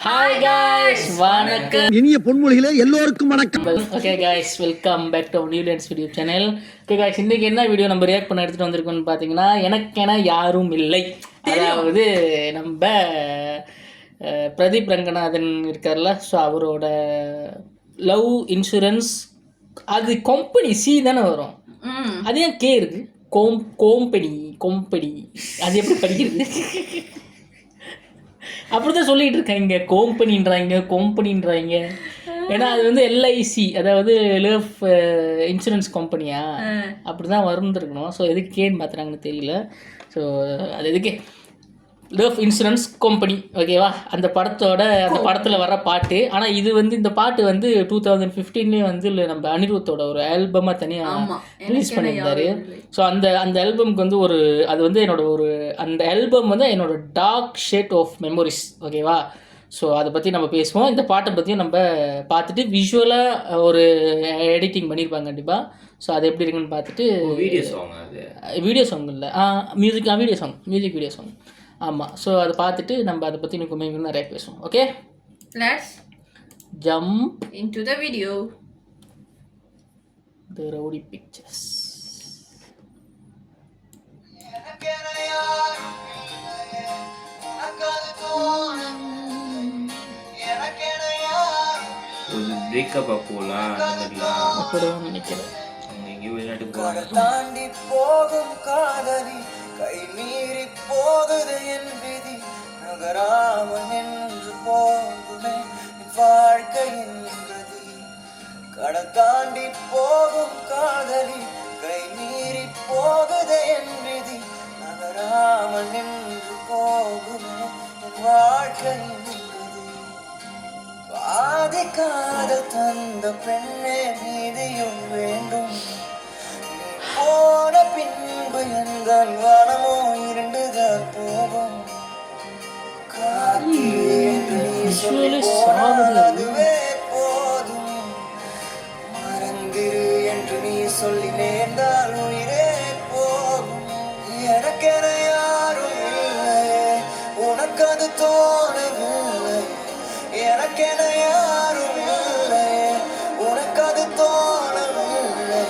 Hi guys, வணக்கம். இனிய பொன்மொழிகளே எல்லோருக்கும் வணக்கம். Okay guys, welcome back to Newlands video channel. Okay guys, இன்றைக்கி என்ன வீடியோ நம்ம ரியாக்ட் பண்ண எடுத்துகிட்டு வந்திருக்கோம்னு பார்த்தீங்கன்னா, எனக்கென யாரும் இல்லை. அதாவது நம்ம பிரதீப் ரங்கநாதன் இருக்கார்ல, ஸோ அவரோட லவ் இன்சூரன்ஸ் அது கம்பெனி சி தானே வரும், அது ஏன் கே இருக்குது? கோம்பெனி அது எப்படி படிக்கிறது? அப்படி தான் சொல்லிகிட்டு இருக்காங்க. கோம்பனின்றாங்க. ஏன்னா அது வந்து எல்ஐசி, அதாவது லைஃப் இன்சூரன்ஸ் கம்பெனியா, அப்படி தான் வந்துருக்கணும். ஸோ எதுக்கு கேன்னு பார்த்துறாங்கன்னு தெரியல. ஸோ அது எதுக்கு லைஃப் இன்சூரன்ஸ் கம்பெனி, ஓகேவா? அந்த படத்தில் வர பாட்டு. ஆனால் இது வந்து இந்த பாட்டு வந்து 2015 வந்து நம்ம அனிருத்தோட ஒரு ஆல்பமாக தனியாக ரிலீஸ் பண்ணியிருந்தாரு. ஸோ அந்த ஆல்பம்க்கு வந்து அது வந்து அந்த ஆல்பம் வந்து என்னோட டார்க் ஷேட் ஆஃப் மெமரிஸ், ஓகேவா? ஸோ அதை பற்றி நம்ம பேசுவோம். இந்த பாட்டை பற்றியும் நம்ம பார்த்துட்டு விஷுவலாக ஒரு எடிட்டிங் பண்ணியிருப்பாங்க கண்டிப்பாக. ஸோ அது எப்படி இருக்குன்னு பார்த்துட்டு வீடியோ சாங் இல்லை, மியூசிக் வீடியோ சாங். ஆமாம். ஸோ அதை பார்த்துட்டு நம்ம அதை பற்றி இன்னும் நிறைய பேசுவோம். Okay, let's jump into the video. The rowdy pictures. ஒரு பிரேக்கப் போகலாம் அப்படிதான் நினைக்கிறேன். எங்கேயும் வெளிநாட்டுக்கு தாண்டி போகும் காதலி கை மீறி போகுது என் விதி, நகராமல் நின்று போகுமே வாழ்க்கையின் கதி. கடல் தாண்டி போகும் காதலி கை மீறி போகுது என் விதி, நகராமல் நின்று போகுமே வாழ்க்கையின் கதி. பாதி காதல் தந்த பெண்ணே நீதியும் வேண்டும், போன பின்பு எங்கள் வனமோ இருண்டுதான் போகும். அதுவே போதும், மறந்திரு என்று நீ சொல்லி நேர்ந்தால் உயிரே போகும். எனக்கென யாரும் இல்லை, உனக்கு அது தோணவில்லை. எனக்கென யாரும் இல்லை, உனக்கு அது தோணவில்லை.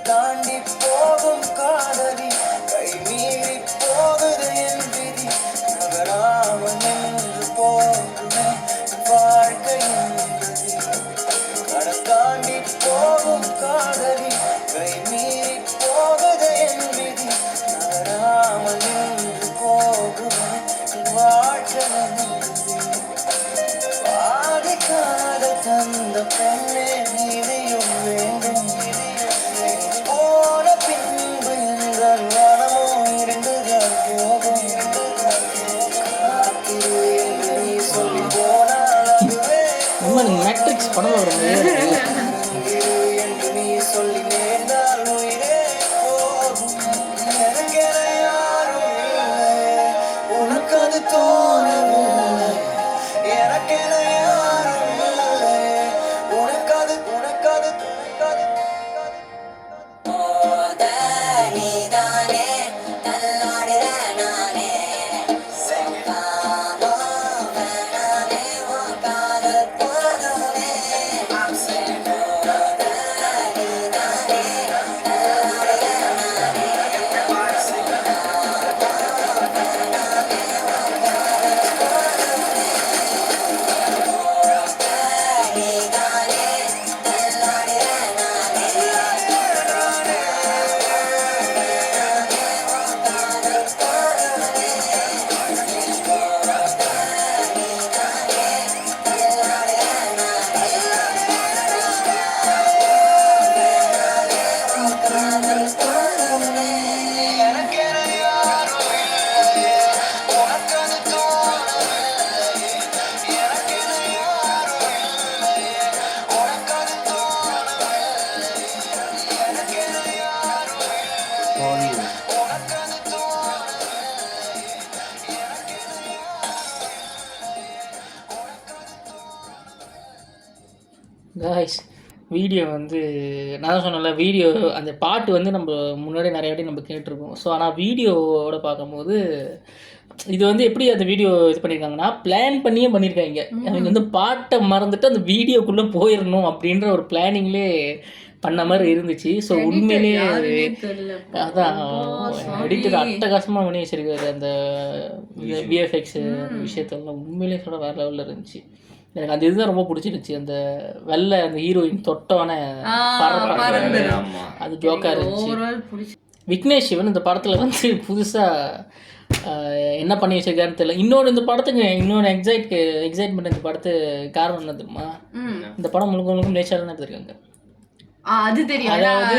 தாண்டி போகும் காதலி கை மீறி போகுது என் விதி, நகராமல் நின்று போகுமே வாழ்க்கையின் கதி. கடல் தாண்டி போகும் காதலி கை மீறி போகுது என் விதி, நகராமல் நின்று போகுமே வாழ்க்கையின் கதி. பாதிக்காத தந்த பெண்ணே நீதியும் வேண்டும், போன பின்பு எங்கள் வனமோ இருண்டுதான் போகும். காத்திரு என்று நீ சொல்லி போனால் அதுவே மேட்ரிக்ஸ் படம் வரும் என்று நீ சொல்லி நேர்ந்தால் உயிரே போகும். எனக்கென யாரும் இல்லை, உனக்கு அது தோணவில்லை. எனக்கென யாரும் இல்லை, உனக்கு அது I'm saying காய்ஸ் வீடியோ வந்து நான் தான் சொன்னேன்ல, வீடியோ அந்த பாட்டு வந்து நம்ம முன்னாடி நிறைய வாட்டி நம்ம கேட்டிருக்கோம். ஸோ ஆனால் வீடியோவோட பார்க்கும்போது இது வந்து எப்படி அந்த வீடியோ இது பண்ணியிருக்காங்கன்னா பிளான் பண்ணியே பண்ணியிருக்காங்க. அவங்க வந்து பாட்டை மறந்துட்டு அந்த வீடியோக்குள்ளே போயிடணும் அப்படின்ற ஒரு பிளானிங்லே பண்ண மாதிரி இருந்துச்சு. ஸோ உண்மையிலே அதான் எடிட்டர் அட்டகாசமாக பண்ணி வச்சிருக்காரு அந்த விஎஃப்எக்ஸ் விஷயத்தெல்லாம். உண்மையிலே சொல்ல வேறு லெவலில் இருந்துச்சு. எனக்கு அந்த இதுதான் ரொம்ப பிடிச்சிருந்துச்சு. அந்த வெள்ளை அந்த ஹீரோயின் தொட்டவன பறந்து அது ஜோக்காக இருந்துச்சு. விக்னேஷ் சிவன் இந்த படத்தில் வந்து புதுசாக என்ன பண்ணி வச்சிருக்காருன்னு தெரியல. இன்னொன்று இந்த படத்துக்கு இன்னொன்று எக்ஸைட்மெண்ட் இந்த படத்து காரணம் என்ன தெரியுமா? இந்த படம் முழுக்க முழுக்க மலேசியாவில் தான் எடுத்திருக்காங்க. அது தெரியும். அதாவது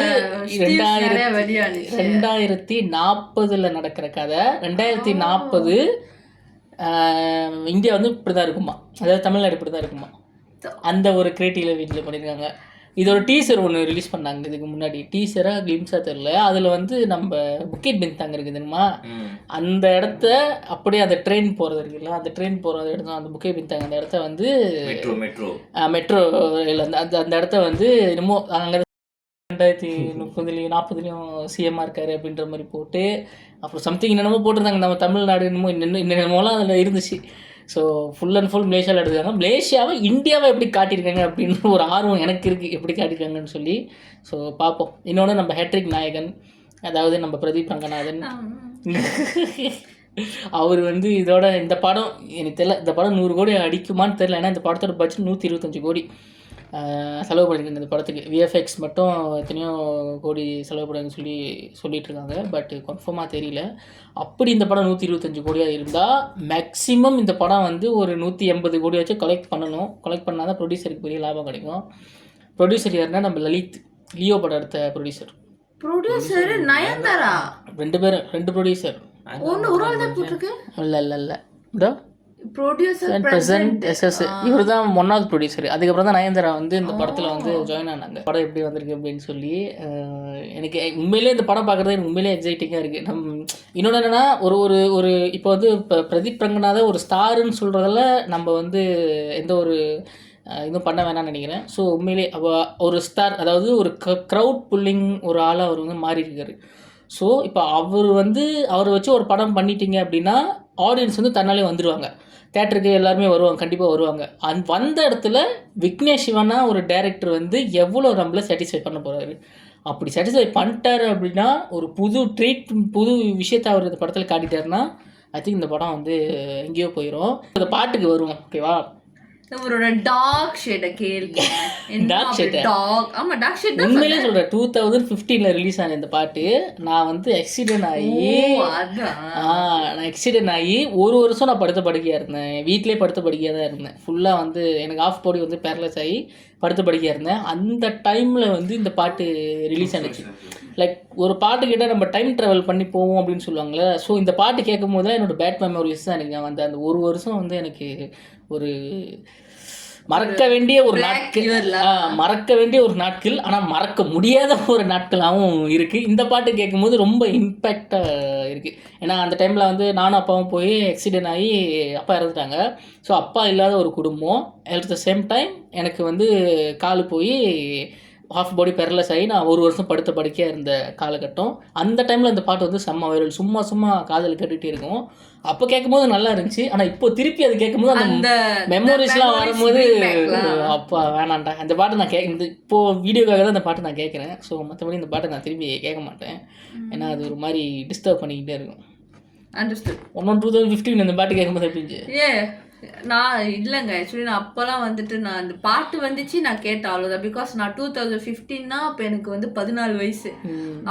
2040 நடக்கிற கதை 2040 இந்தியா வந்து இப்படி தான் இருக்குமா, அதாவது தமிழ்நாடு இப்படி தான் இருக்குமா, அந்த ஒரு கிரியேட்டிவ்ல வீட்டில் பண்ணியிருக்காங்க. இதோட டீசர் ஒன்று ரிலீஸ் பண்ணாங்க இதுக்கு முன்னாடி. டீசராக கிளிம்ஸாக தெரில. அதில் வந்து நம்ம புக்கெட் பின்தாங்க இருக்குது தெரியுமா, அந்த இடத்த அப்படியே அந்த ட்ரெயின் போகிறது இருக்குல்ல, அந்த ட்ரெயின் போகிற இடத்துல அந்த புக்கெட் பின்தாங்க அந்த இடத்த வந்து மெட்ரோ அந்த இடத்த வந்து என்னமோ அங்கே 2030-40 சிஎம்மாக இருக்காரு அப்படின்ற மாதிரி போட்டு அப்புறம் சம்திங் என்னென்னமோ போட்டிருந்தாங்க. நம்ம தமிழ்நாடு என்னமோலாம் அதில் இருந்துச்சு. ஸோ ஃபுல் அண்ட் ஃபுல் மலேசியாவில் எடுத்துக்காங்க. மலேசியாவை இந்தியாவை எப்படி காட்டியிருக்காங்க அப்படின்னு ஒரு ஆர்வம் எனக்கு இருக்குது, எப்படி காட்டியிருக்காங்கன்னு சொல்லி. ஸோ பார்ப்போம். இன்னொன்று நம்ம ஹேட்ரிக் நாயகன், அதாவது நம்ம பிரதீப் ரங்கநாதன், அவர் வந்து இதோட இந்த படம் எனக்கு தெரியல, இந்த படம் 100 கோடி அடிக்குமான்னு தெரில. ஏன்னா இந்த படத்தோட பட்ஜெட் 125 கோடி செலவு பண்ணியிருக்காங்க இந்த படத்துக்கு. விஎஃப்எக்ஸ் மட்டும் எத்தனையோ கோடி செலவு பண்ணுறாங்கன்னு சொல்லிட்டு இருக்காங்க. பட் கன்ஃபார்மாக தெரியல. அப்படி இந்த படம் 125 கோடியாக இருந்தால் மேக்ஸிமம் இந்த படம் வந்து ஒரு 180 கோடி வச்சு கலெக்ட் பண்ணணும். கலெக்ட் பண்ணால் தான் ப்ரொடியூசருக்கு பெரிய லாபம் கிடைக்கும். ப்ரொடியூசர் யாருன்னா நம்ம லலித், லியோ படம் எடுத்த ப்ரொடியூசர். நயன்தாரா 2 பேரும் 2 ப்ரொடியூசர். இல்லை இதோ இவர் தான் 1வது ப்ரொடியூசர். அதுக்கப்புறம் தான் நயன்தாரா வந்து இந்த படத்தில் வந்து ஜாயின் ஆனாங்க. படம் எப்படி வந்திருக்கு அப்படின்னு சொல்லி எனக்கு உண்மையிலே இந்த படம் பார்க்குறது எனக்கு உண்மையிலே எக்ஸைட்டிங்காக இருக்குது. இன்னொன்று என்னென்னா ஒரு இப்போ வந்து இப்போ பிரதீப் ரங்கநாதன் ஒரு ஸ்டாருன்னு சொல்கிறதில் நம்ம வந்து எந்த ஒரு இதுவும் பண்ண வேணாம்னு நினைக்கிறேன். ஸோ உண்மையிலே ஒரு ஸ்டார், அதாவது ஒரு க்ரௌட் புல்லிங் ஒரு ஆளாக அவர் வந்து மாறி இருக்காரு. ஸோ இப்போ அவரை வச்சு ஒரு படம் பண்ணிட்டீங்க அப்படின்னா ஆடியன்ஸ் வந்து தன்னாலே வந்துடுவாங்க, தேட்டருக்கு எல்லாருமே வருவாங்க, கண்டிப்பாக வருவாங்க. வந்த இடத்துல விக்னேஷ் சிவனா ஒரு டைரக்டர் வந்து எவ்வளோ நம்மளை சாட்டிஸ்ஃபை பண்ண போகிறாரு. அப்படி சாட்டிஸ்ஃபை பண்ணிட்டாரு அப்படின்னா ஒரு புது விஷயத்தை அவர் இந்த படத்தில் காட்டிட்டாருன்னா ஐ திங்க் இந்த படம் வந்து எங்கேயோ போயிடும். இந்த பாட்டுக்கு வருவோம். ஓகேவா, ஒரு டார்க் ஷேட கேளுங்க. Dark shade. ஆமா டார்க் ஷேட் தான் உண்மையிலே சொல்றேன். 2015 ரிலீஸ் ஆன இந்த பாட்டு நான் வந்து ஆக்சிடென்ட் ஆகி ஒரு வருஷம் நான் படுத்த படுக்கையாக இருந்தேன். வீட்டிலே படுத்த படுக்கையாக தான் இருந்தேன். ஃபுல்லாக வந்து எனக்கு ஆஃப் பாடி வந்து பேரலைஸ் ஆகி படுத்த படுக்கையாக இருந்தேன். அந்த டைமில் வந்து இந்த பாட்டு ரிலீஸ் ஆனிச்சு. லைக் ஒரு பாட்டு கேட்டால் நம்ம டைம் ட்ராவல் பண்ணி போவோம் அப்படின்னு சொல்லுவாங்களே. ஸோ இந்த பாட்டு கேட்கும் போது தான் என்னோடய பேட் மெமரிஸ் தான் எனக்கு வந்து அந்த ஒரு வருஷம் வந்து எனக்கு ஒரு மறக்க வேண்டிய ஒரு நாட்கள், ஆனால் மறக்க முடியாத ஒரு நாட்களாகவும் இருக்குது. இந்த பாட்டு கேட்கும்போது ரொம்ப இம்பேக்டாக இருக்குது. ஏன்னா அந்த டைமில் வந்து நானும் அப்பாவும் போய் ஆக்சிடென்ட் ஆகி அப்பா இறந்துட்டாங்க. ஸோ அப்பா இல்லாத ஒரு குடும்பம். அட் த சேம் டைம் எனக்கு வந்து கால் போய் ஹாஃப் பாடி பேரலைஸ் ஆகி நான் ஒரு வருஷம் படுத்த படுக்கையாக இருந்த காலகட்டம். அந்த டைமில் இந்த பாட்டு வந்து செம்ம வைரல். சும்மா காதல் கேட்டுகிட்டே இருக்கும். அப்போ கேட்கும்போது நல்லா இருந்துச்சு. ஆனால் இப்போ திருப்பி அது கேட்கும்போது அந்த மெமரிஸ்லாம் வரும்போது அப்பா வேணாண்டா அந்த பாட்டு நான் இப்போது வீடியோக்காக தான் இந்த பாட்டு நான் கேட்குறேன். ஸோ மற்றபடி இந்த பாட்டை நான் திரும்பி கேட்க மாட்டேன். ஏன்னா அது ஒரு மாதிரி டிஸ்டர்ப் பண்ணிக்கிட்டே இருக்கும். 2015 இந்த பாட்டு கேட்கும்போது எப்படி நான் இல்லைங்க. ஆக்சுவலி நான் அப்போல்லாம் வந்துட்டு நான் அந்த பாட்டு வந்துச்சு நான் கேட்டேன் அவ்வளோதான். பிகாஸ் நான் 2015 அப்போ எனக்கு வந்து 14 வயசு.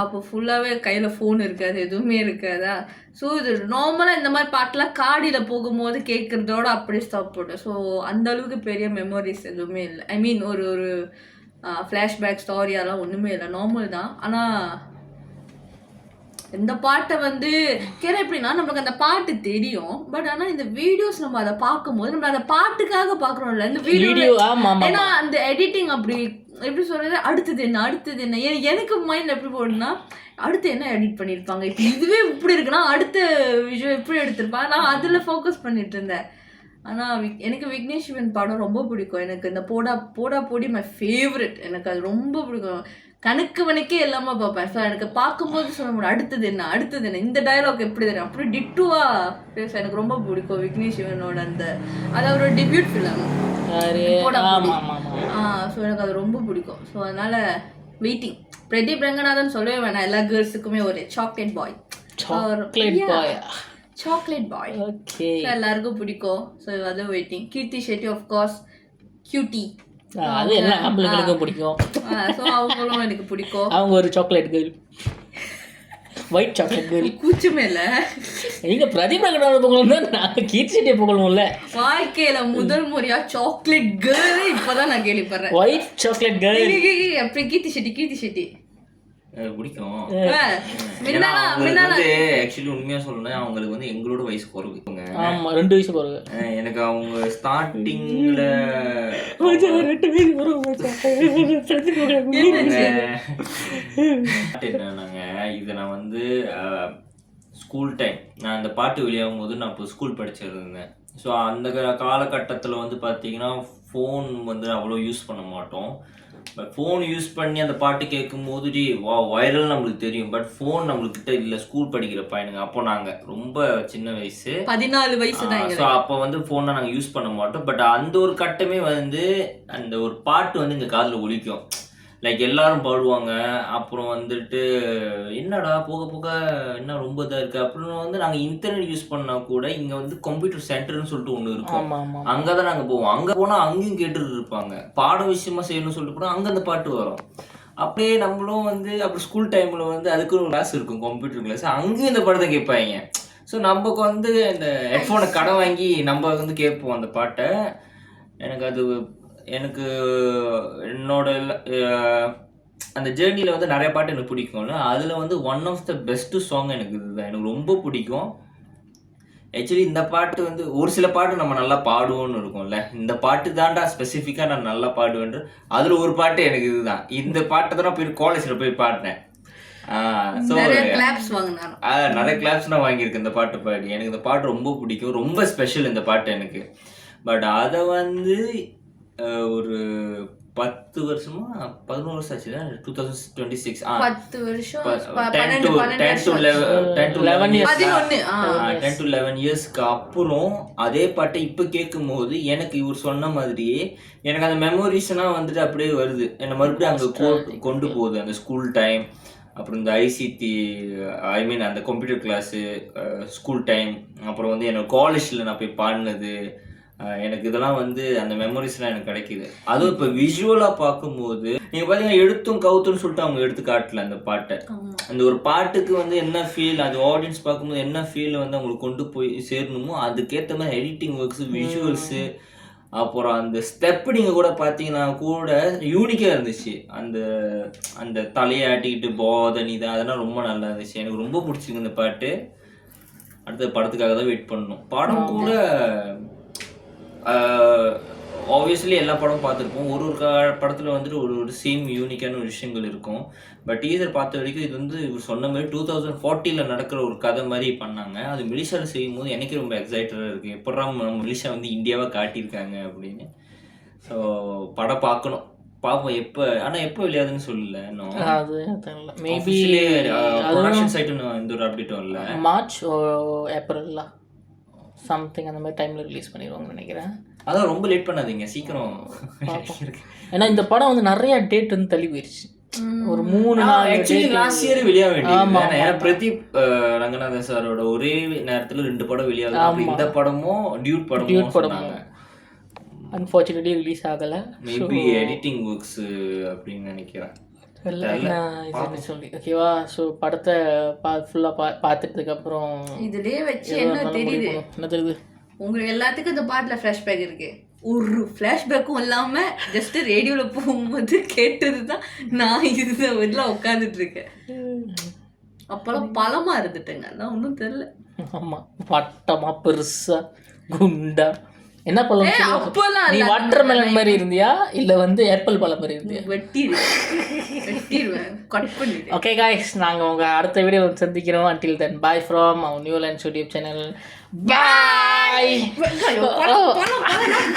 அப்போ ஃபுல்லாகவே கையில் ஃபோன் இருக்காது, எதுவுமே இருக்காதா. ஸோ இது நார்மலாக இந்த மாதிரி பாட்டெலாம் காடியில் போகும்போது கேட்குறதோட அப்படியே ஸ்டாப் போட்டேன். ஸோ அந்த அளவுக்கு பெரிய மெமரிஸ் எதுவுமே இல்லை. ஐ மீன் ஒரு ஃப்ளாஷ்பேக் ஸ்டோரியாலாம் ஒன்றுமே இல்லை, நார்மல் தான். ஆனால் இந்த பாட்டை வந்து எப்படின்னா நம்மளுக்கு அந்த பாட்டு தெரியும். பட் ஆனால் இந்த வீடியோஸ் நம்ம அதை பார்க்கும்போது நம்ம அந்த பாட்டுக்காக பார்க்குறோம்ல இந்த வீடியோ. ஏன்னா அந்த எடிட்டிங் அப்படி எப்படி சொல்றது, அடுத்தது என்ன எனக்கு மைண்ட் எப்படி போடுனா அடுத்து என்ன எடிட் பண்ணியிருப்பாங்க, இப்போ இதுவே இப்படி இருக்குன்னா அடுத்த விஷயம் எப்படி எடுத்திருப்பாங்க, நான் அதில் ஃபோக்கஸ் பண்ணிட்டு இருந்தேன். ஆனால் எனக்கு விக்னேஷ் சிவன் படம் ரொம்ப பிடிக்கும். எனக்கு இந்த போடா போடி மை ஃபேவரட். எனக்கு அது ரொம்ப பிடிக்கும். கணக்கு எல்லாமே பார்ப்பேன். ஸோ எனக்கு பார்க்கும்போது சொல்ல முடியும் அடுத்தது என்ன இந்த டயலாக் எப்படி தெரியும் அப்படி டிட்டுவா பேச எனக்கு ரொம்ப பிடிக்கும் விக்னேஷ் சிவனோட அந்த அது அவரோட டெபியூட் ஃபிலிம். ஸோ எனக்கு அது ரொம்ப பிடிக்கும். ஸோ அதனால வெயிட்டிங். பிரதீப் ரங்கநாதன் சொல்லவே வேணாம், எல்லா கேர்ள்ஸுக்குமே ஒரு சாக்லேட் பாய். ஓகே, எல்லாருக்கும் பிடிக்கும். ஸோ அதுவும் waiting. Keerthy Shetty of course cutie, அது எல்லா ஆம்பளைங்களுக்கும் பிடிக்கும். ஸோ அவங்களும் எனக்கு பிடிக்கும். அவங்க ஒரு chocolate girl, white chocolate girl. கூச்சமே இல்லை. நீங்க பிரதீப் ரங்கநாதன் புகழும் தான், நான் கீர்த்தி ஷெட்டியை புகழும்ல. வாழ்க்கையில முதல் முறையா சாக்லேட் கேர்ள் இப்பதான் நான் கேள்விப்படுறேன். White chocolate girl. அப்புறம் கீர்த்தி ஷெட்டி பிடிக்கும். முன்னாடி ஆக்சுவலி உண்மையா சொல்லணும், அவங்களுக்கு வந்து எங்களோட வயசு குறைவுங்க. ஆமா, 2 வயசு குறைவு. எனக்கு அவங்க ஸ்டார்டிங்ல 2 வயசு குறைவு. என்னன்னாங்க, இதை நான் வந்து ஸ்கூல் டைம், நான் இந்த பாட்டு வெளியாகும் போது நான் இப்போ ஸ்கூல் படிச்சிருந்தேன். ஸோ அந்த காலகட்டத்தில் வந்து பார்த்தீங்கன்னா ஃபோன் வந்து அவ்வளோ யூஸ் பண்ண மாட்டோம். பட் ஃபோன் யூஸ் பண்ணி அந்த பாட்டு கேட்கும்போது வைரல் நம்மளுக்கு தெரியும். பட் ஃபோன் நம்மளுக்கிட்ட இல்லை, ஸ்கூல் படிக்கிற பையனுங்க. அப்போ நாங்கள் ரொம்ப சின்ன வயசு, 14 வயசு தான். ஸோ அப்போ வந்து ஃபோனை நாங்கள் யூஸ் பண்ண மாட்டோம். பட் அந்த ஒரு கட்டமே வந்து அந்த ஒரு பாட்டு வந்து எங்கள் காதில் ஒலிக்கும். லைக் எல்லாரும் பாடுவாங்க. அப்புறம் வந்துட்டு என்னடா போக போக என்ன ரொம்ப இதாக இருக்குது. அப்புறம் வந்து நாங்கள் இன்டர்நெட் யூஸ் பண்ணால் கூட இங்கே வந்து கம்ப்யூட்டர் சென்டர்னு சொல்லிட்டு ஒன்று இருக்கும். அங்கே தான் நாங்கள் போவோம். அங்கே போனால் அங்கேயும் கேட்டுட்டு இருப்பாங்க. பாடம் விஷயமா செய்யணும்னு சொல்லிட்டு போனால் அங்கே அந்த பாட்டு வரும். அப்படியே நம்மளும் வந்து அப்புறம் ஸ்கூல் டைமில் வந்து அதுக்கு ஒரு கிளாஸ் இருக்கும், கம்ப்யூட்டர் கிளாஸ். அங்கேயும் இந்த பாட்டை கேட்பாங்க. ஸோ நமக்கு வந்து இந்த ஹெட்ஃபோனை கடை வாங்கி நம்ம வந்து கேட்போம் அந்த பாட்டை. எனக்கு என்னோட அந்த ஜேர்னியில் வந்து நிறைய பாட்டு எனக்கு பிடிக்கும்ல. அதில் வந்து one of the best song எனக்கு இதுதான், எனக்கு ரொம்ப பிடிக்கும். ஆக்சுவலி இந்த பாட்டு வந்து ஒரு சில பாட்டு நம்ம நல்லா பாடுவோன்னு இருக்கும்ல, இந்த பாட்டு தான்டா ஸ்பெசிஃபிக்காக நான் நல்லா பாடுவேன். அதில் ஒரு பாட்டு எனக்கு இதுதான். இந்த பாட்டை தான் நான் போய் காலேஜில் போய் பாடினேன். நிறைய கிளாப்ஸ் நான் வாங்கியிருக்கேன் இந்த பாட்டு பாடி. எனக்கு இந்த பாட்டு ரொம்ப பிடிக்கும், ரொம்ப ஸ்பெஷல் இந்த பாட்டு எனக்கு. பட் அதை வந்து ஒரு 10 வருஷமா 11 வருஷம் ஆச்சு. 2026 10 வருஷம் 10 to 11 இயர்ஸ்க்கு அப்புறம் அதே பாட்டை இப்போ கேட்கும் போது எனக்கு இவர் சொன்ன மாதிரியே எனக்கு அந்த மெமரிஸ்லாம் வந்துட்டு அப்படியே வருது. என்னை மறுபடியும் அங்கே கொண்டு போகுது. அந்த ஸ்கூல் டைம், அப்புறம் இந்த ஐசிடி அந்த கம்ப்யூட்டர் கிளாஸு, ஸ்கூல் டைம், அப்புறம் வந்து என்னோட காலேஜில் நான் போய் பாடினது, எனக்கு இதெல்லாம் வந்து அந்த மெமரிஸ்லாம் எனக்கு கிடைக்கிது. அதுவும் இப்போ விஷுவலாக பார்க்கும்போது நீங்கள் பார்த்தீங்கன்னா எடுத்தும் கவுத்துன்னு சொல்லிட்டு அவங்க எடுத்து காட்டல அந்த பாட்டை. அந்த ஒரு பாட்டுக்கு வந்து என்ன ஃபீல், அது ஆடியன்ஸ் பார்க்கும்போது என்ன ஃபீல் வந்து அவங்களுக்கு கொண்டு போய் சேரணுமோ அதுக்கேற்ற மாதிரி எடிட்டிங் ஒர்க்ஸு, விஷுவல்ஸு, அப்புறம் அந்த ஸ்டெப்பு நீங்கள் கூட பார்த்தீங்கன்னா கூட யூனிக்காக இருந்துச்சு. அந்த தலையாட்டிக்கிட்டு போதனிதான் அதெல்லாம் ரொம்ப நல்லா இருந்துச்சு. எனக்கு ரொம்ப பிடிச்சிருக்கு இந்த பாட்டு. அடுத்த படத்துக்காக தான் வெயிட் பண்ணணும். படம் கூட ஆப்வியஸ்லி எல்லா படமும் பார்த்துருப்போம். ஒரு படத்தில் வந்துட்டு ஒரு சேம் யூனிக்கான ஒரு விஷயங்கள் இருக்கும். பட் டீசர் பார்த்த வரைக்கும் இது வந்து இவர் சொன்ன மாதிரி 2040 நடக்கிற ஒரு கதை மாதிரி பண்ணாங்க. அது மெலிஷாவில் செய்யும் போது எனக்கு ரொம்ப எக்ஸைட்டடாக இருக்குது. எப்படா மெலிஷா வந்து இந்தியாவை காட்டியிருக்காங்க அப்படின்னு. ஸோ படம் பார்ப்போம் எப்போ. ஆனால் எப்போ வெளியாதுன்னு சொல்லல இன்னும். மேபி ப்ரொடக்ஷன் சைட்டு இந்த ஒரு அப்டேட்டும் இல்லை. மார்ச் ஏப்ரல்ல சம்திங் அந்த மாதிரி டைமில் ரிலீஸ் பண்ணிடுவாங்கன்னு நினைக்கிறேன். அதான் ரொம்ப லேட் பண்ணாதீங்க, சீக்கிரம். ஏன்னா இந்த படம் வந்து நிறைய டேட் வந்து தள்ளி போயிடுச்சு. ஒரு 3 நாள் ஆக்சுவலி லாஸ்ட் இயர் வெளியாக வேண்டியது. ஏன்னா பிரதீப் ரங்கநாதன் சாரோட ஒரே நேரத்தில் 2 படம் வெளியாகும். இந்த படமும் டியூட் படமும் அன்ஃபார்ச்சுனேட்லி ரிலீஸ் ஆகலை. மேபி எடிட்டிங் ஒர்க்ஸ் அப்படின்னு நினைக்கிறேன். சொல்லி ஓகேவா. ஸோ படத்தை ஃபுல்லாக பார்த்துட்டதுக்கு அப்புறம் இதுலேயே வச்சு என்ன தெரியுது உங்களுக்கு எல்லாத்துக்கும் இந்த பாட்டில் ஃப்ளாஷ்பேக் இருக்கு. ஒரு ஃப்ளாஷ்பேக்கும் இல்லாமல் ஜஸ்ட் ரேடியோவில் போகும்போது கேட்டது தான் நான் இதெல்லாம் உட்காந்துட்டு இருக்கேன். அப்போல்லாம் பழமாக இருந்துட்டேங்க, நான் ஒன்றும் தெரில. ஆமாம், வட்டமாக பெருசாக குண்டா என்ன பழம்? நீ வாட்டர் மெலன் மாதிரி இருந்தியா இல்லை வந்து ஆப்பிள் பழம் மாதிரி இருந்தியா? வெட்டிடுவேன், கட் பண்ணிடு. ஓகே காய்ஸ், நாங்கள் உங்கள் அடுத்த வீடியோ சந்திக்கிறோம். until then bye from our New Lens YouTube channel. Bye. பாய். வெங்காயம், பழம், பழம், பழம்.